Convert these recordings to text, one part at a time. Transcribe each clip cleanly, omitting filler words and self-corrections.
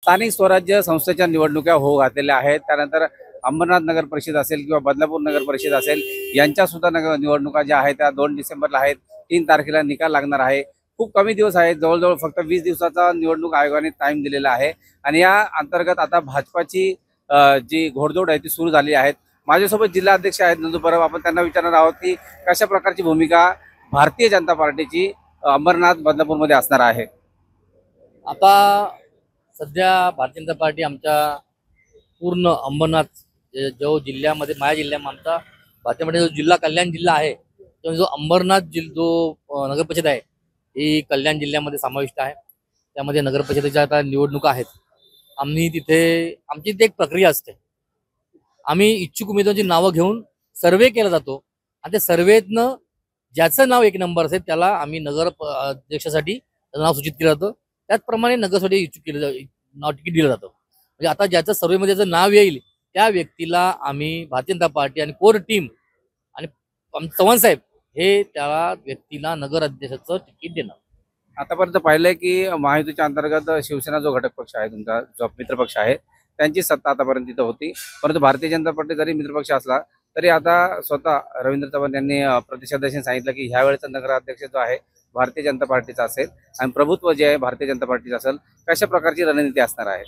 स्थानिक स्वराज्य संस्थेच्या निवडणुका होऊ घातलेल्या आहेत। त्यानंतर अंबरनाथ नगर परिषद असेल किंवा बदलापूर नगर परिषद असेल यांच्या सुद्धा निवडणुका ज्या आहेत त्या 2 डिसेंबरला आहेत। 3 तारखेला निकाल लागणार आहे। खूप कमी दिवस आहेत, जवळजवळ फक्त 20 दिवसाचा निवडणूक आयोगाने टाइम दिलेला आहे आणि या अंतर्गत आता भाजपाची जी घोडदौड आहे ती सुरू झाली आहे। माझ्यासोबत जिल्हा अध्यक्ष आहेत नंदू परब, आपण त्यांना विचारणार आहोत की कशा प्रकारची भूमिका भारतीय जनता पार्टीची अंबरनाथ बदलापूरमध्ये असणार आहे। आता सध्या भारतीय जनता पार्टी आमच्या पूर्ण अंबरनाथ जो जिल्ह्यामध्ये माझ्या जिल्ह्यामध्ये आमचा भारतीय पार्टी जो जिल्हा कल्याण जिल्हा आहे तो जो अंबरनाथ जो नगर परिषद आहे ही कल्याण जिल्ह्यामध्ये समाविष्ट आहे। त्यामध्ये नगर परिषदेच्या आता निवडणुका आहेत। आम्ही तिथे आमची एक प्रक्रिया असते, आम्ही इच्छुक उमेदवारांची नावं घेऊन सर्वे केला जातो आणि त्या सर्वेतनं ज्याचं नाव 1 नंबर असेल त्याला आम्ही नगर अध्यक्षासाठी नाव सूचित केलं जातं। त्याचप्रमाणे नगरसाठी इच्छुक केलं नाव तिकीट दिलं जातं। म्हणजे आता ज्याचं सर्वेमध्ये ज्याचं नाव येईल त्या व्यक्तीला आम्ही भारतीय जनता पार्टी आणि कोर टीम आणि चव्हाण साहेब हे त्या व्यक्तीला नगर अध्यक्षाचं तिकीट देणार। आतापर्यंत पाहिलंय की महायुतीच्या अंतर्गत शिवसेना जो घटक पक्ष आहे, तुमचा जो मित्रपक्ष आहे, त्यांची सत्ता आतापर्यंत तिथं होती। परंतु भारतीय जनता पार्टी जरी मित्रपक्ष असला तरी आता स्वतः रवींद्र चव्हाण यांनी प्रदेशाध्यक्षांनी सांगितलं की ह्या वेळेचा नगराध्यक्ष जो आहे भारतीय जनता पार्टीचा असेल आणि प्रभुत्व जे आहे भारतीय जनता पार्टीचं असेल। कशा प्रकारची रणनीती असणार आहे?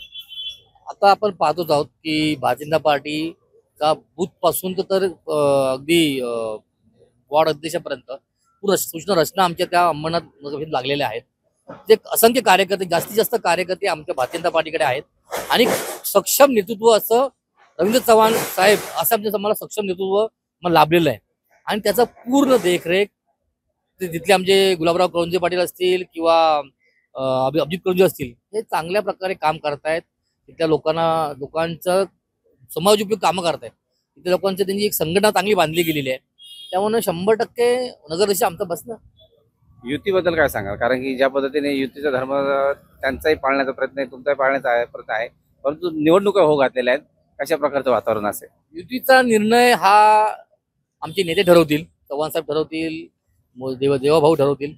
आता आपण पाहतोच आहोत की भारतीय जनता पार्टीचा बूथ पासून तर अगदी वॉर्ड अध्यक्षापर्यंत पूर्ण सूचना रचना आमच्या त्या अंबरनाथ नगरपरिषदेत लागलेल्या आहेत। ते असंख्य कार्यकर्ते, जास्तीत जास्त कार्यकर्ते आमच्या भारतीय जनता पार्टीकडे आहेत आणि सक्षम नेतृत्व असं रवींद्र चव्हाण साहेब असं आमच्या आम्हाला सक्षम नेतृत्व मला लाभलेलं आहे आणि त्याचा पूर्ण देखरेख तिथले आमचे गुलाबराव कळुंजे पाटील असतील किंवा अभिजित कळुंजे असतील हे चांगल्या प्रकारे काम करतायत। तिथल्या लोकांचं समाजोपयोगी कामं करतायत। तिथल्या लोकांची त्यांची एक संघटना चांगली बांधली गेलेली आहे। त्यामुळे 100% नगराध्यक्ष आमचा बसणार। युतीबद्दल काय सांगाल? कारण की ज्या पद्धतीने युतीचा धर्म त्यांचाही पाळण्याचा प्रयत्न आहे, तुमचाही पाळण्याचा प्रयत्न आहे, परंतु निवडणुका होऊ घातलेल्या आहेत, कशा प्रकारचं वातावरण असेल? युतीचा निर्णय हा आमचे नेते ठरवतील, चव्हाण साहेब ठरवतील, देवाभाऊ ठरवतील।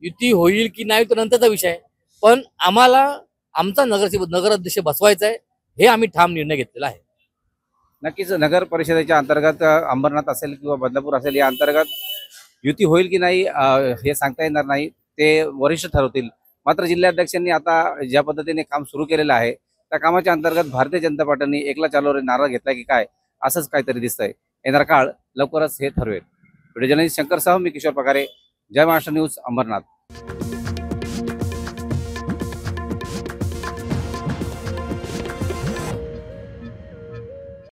युती होईल की नाही तो नंतरचा विषय आहे, पण आम्हाला आमचा नगराध्यक्ष बसवायचा आहे हे आम्ही ठाम निर्णय घेतलेला आहे। नक्कीच नगर परिषदेच्या अंतर्गत अंबरनाथ असेल किंवा बदलापूर असेल या अंतर्गत युती होईल की नाही हे सांगता येणार नाही, ते वरिष्ठ ठरवतील। मात्र जिल्हाध्यक्षांनी आता ज्या पद्धतीने काम सुरू केलेलं आहे त्या कामाच्या अंतर्गत भारतीय जनता पार्टीने एकला चालवर नारा घेतला की काय असंच काहीतरी दिसतंय। येणारा काळ लवकरच हे ठरवेल। व्हिडिओ जर्नलिस्ट शंकर साहू, मी किशोर पगारे, जय महाराष्ट्र न्यूज, अंबरनाथ।